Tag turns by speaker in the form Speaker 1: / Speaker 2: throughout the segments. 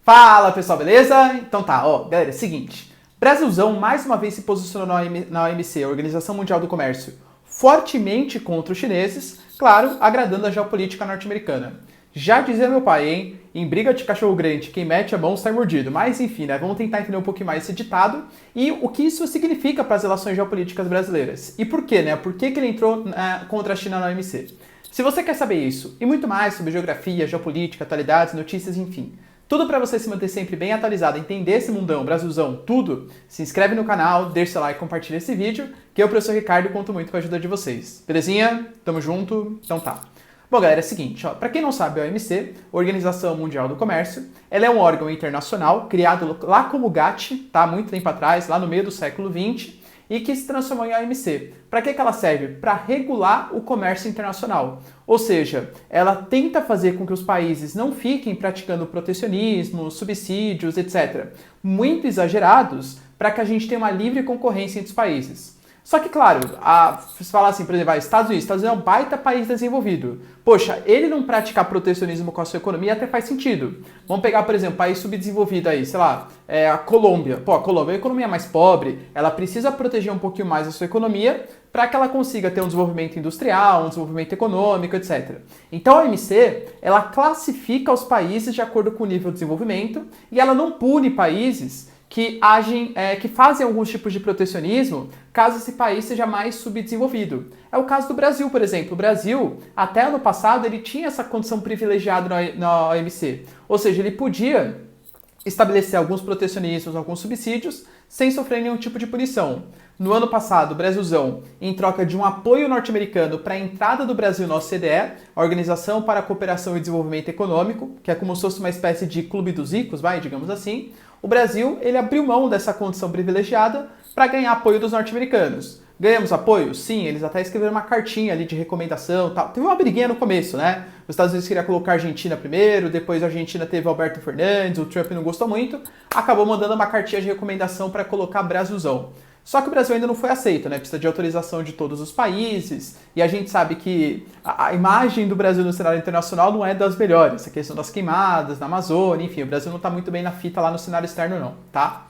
Speaker 1: Fala pessoal, beleza? Então tá, ó, galera, seguinte. Brasilzão mais uma vez se posicionou na OMC, a Organização Mundial do Comércio, fortemente contra os chineses, claro, agradando a geopolítica norte-americana. Já dizia meu pai, hein? Em briga de cachorro grande, quem mete a mão sai mordido. Mas enfim, né? Vamos tentar entender um pouquinho mais esse ditado e o que isso significa para as relações geopolíticas brasileiras. E por quê, né? Por que ele entrou contra a China na OMC? Se você quer saber isso e muito mais sobre geografia, geopolítica, atualidades, notícias, enfim, tudo para você se manter sempre bem atualizado, entender esse mundão, Brasilzão, tudo, se inscreve no canal, deixa seu like e compartilha esse vídeo, que eu, professor Ricardo, conto muito com a ajuda de vocês. Belezinha? Tamo junto? Então tá. Bom, galera, é o seguinte, ó, para quem não sabe, a OMC, Organização Mundial do Comércio, ela é um órgão internacional criado lá como GATT, tá, muito tempo atrás, lá no meio do século XX, e que se transformou em OMC. Para que ela serve? Para regular o comércio internacional. Ou seja, ela tenta fazer com que os países não fiquem praticando protecionismo, subsídios, etc., muito exagerados, para que a gente tenha uma livre concorrência entre os países. Só que, claro, se falar assim, por exemplo, Estados Unidos é um baita país desenvolvido. Poxa, ele não praticar protecionismo com a sua economia até faz sentido. Vamos pegar, por exemplo, um país subdesenvolvido aí, sei lá, a Colômbia. Pô, a Colômbia é uma economia mais pobre, ela precisa proteger um pouquinho mais a sua economia para que ela consiga ter um desenvolvimento industrial, um desenvolvimento econômico, etc. Então a OMC, ela classifica os países de acordo com o nível de desenvolvimento e ela não pune países que agem, que fazem alguns tipos de protecionismo, caso esse país seja mais subdesenvolvido. É o caso do Brasil, por exemplo. O Brasil, até ano passado, ele tinha essa condição privilegiada na OMC. Ou seja, ele podia estabelecer alguns protecionismos, alguns subsídios, sem sofrer nenhum tipo de punição. No ano passado, o Brasilzão, em troca de um apoio norte-americano para a entrada do Brasil na OCDE, a Organização para a Cooperação e Desenvolvimento Econômico, que é como se fosse uma espécie de clube dos ricos, digamos assim, o Brasil ele abriu mão dessa condição privilegiada para ganhar apoio dos norte-americanos. Ganhamos apoio? Sim, eles até escreveram uma cartinha ali de recomendação, tal. Teve uma briguinha no começo, né? Os Estados Unidos queriam colocar a Argentina primeiro, depois a Argentina teve Alberto Fernandes, o Trump não gostou muito, acabou mandando uma cartinha de recomendação para colocar Brasilzão. Só que o Brasil ainda não foi aceito, né? Precisa de autorização de todos os países, e a gente sabe que a imagem do Brasil no cenário internacional não é das melhores. A questão das queimadas, na Amazônia, enfim, o Brasil não está muito bem na fita lá no cenário externo não, tá?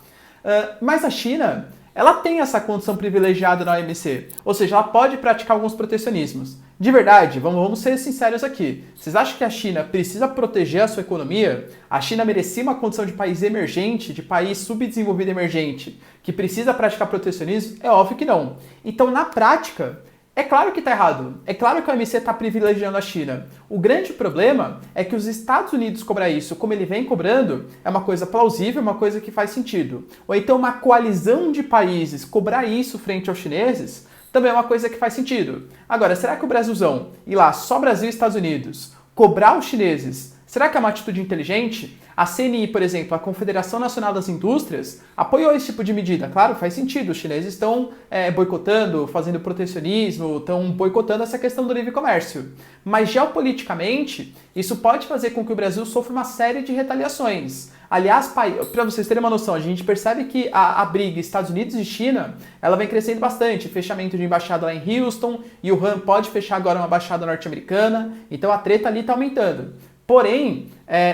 Speaker 1: Mas a China, ela tem essa condição privilegiada na OMC, ou seja, ela pode praticar alguns protecionismos. De verdade, vamos ser sinceros aqui. Vocês acham que a China precisa proteger a sua economia? A China merecia uma condição de país emergente, de país subdesenvolvido emergente, que precisa praticar protecionismo? É óbvio que não. Então, na prática, é claro que está errado. É claro que a OMC está privilegiando a China. O grande problema é que os Estados Unidos cobrar isso, como ele vem cobrando, é uma coisa plausível, uma coisa que faz sentido. Ou então uma coalizão de países cobrar isso frente aos chineses, também é uma coisa que faz sentido. Agora, será que o Brasilzão, ir lá só Brasil e Estados Unidos, cobrar os chineses, será que é uma atitude inteligente? A CNI, por exemplo, a Confederação Nacional das Indústrias, apoiou esse tipo de medida. Claro, faz sentido. Os chineses estão boicotando, fazendo protecionismo, estão boicotando essa questão do livre comércio. Mas geopoliticamente, isso pode fazer com que o Brasil sofra uma série de retaliações. Aliás, para vocês terem uma noção, a gente percebe que a briga Estados Unidos e China, ela vem crescendo bastante. Fechamento de embaixada lá em Houston, e o Wuhan pode fechar agora uma embaixada norte-americana, então a treta ali está aumentando. Porém,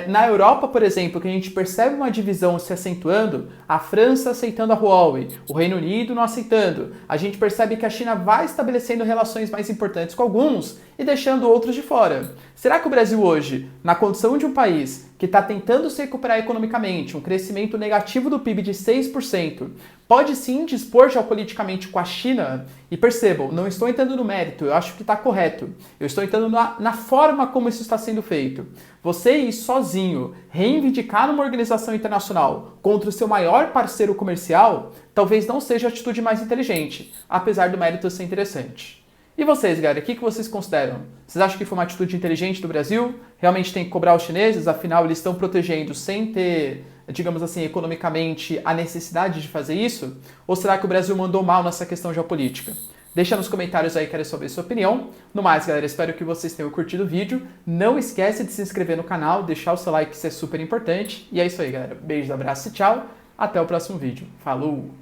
Speaker 1: na Europa, por exemplo, que a gente percebe uma divisão se acentuando, a França aceitando a Huawei, o Reino Unido não aceitando, a gente percebe que a China vai estabelecendo relações mais importantes com alguns e deixando outros de fora. Será que o Brasil hoje, na condição de um país que está tentando se recuperar economicamente, um crescimento negativo do PIB de 6%, pode sim dispor geopoliticamente com a China? E percebam, não estou entrando no mérito, eu acho que está correto. Eu estou entrando na forma como isso está sendo feito. Você ir sozinho, reivindicar uma organização internacional contra o seu maior parceiro comercial, talvez não seja a atitude mais inteligente, apesar do mérito ser interessante. E vocês, galera, o que vocês consideram? Vocês acham que foi uma atitude inteligente do Brasil? Realmente tem que cobrar os chineses? Afinal, eles estão protegendo sem ter, digamos assim, economicamente a necessidade de fazer isso? Ou será que o Brasil mandou mal nessa questão geopolítica? Deixa nos comentários aí, quero saber a sua opinião. No mais, galera, espero que vocês tenham curtido o vídeo. Não esquece de se inscrever no canal, deixar o seu like, isso é super importante. E é isso aí, galera. Beijos, abraço e tchau. Até o próximo vídeo. Falou!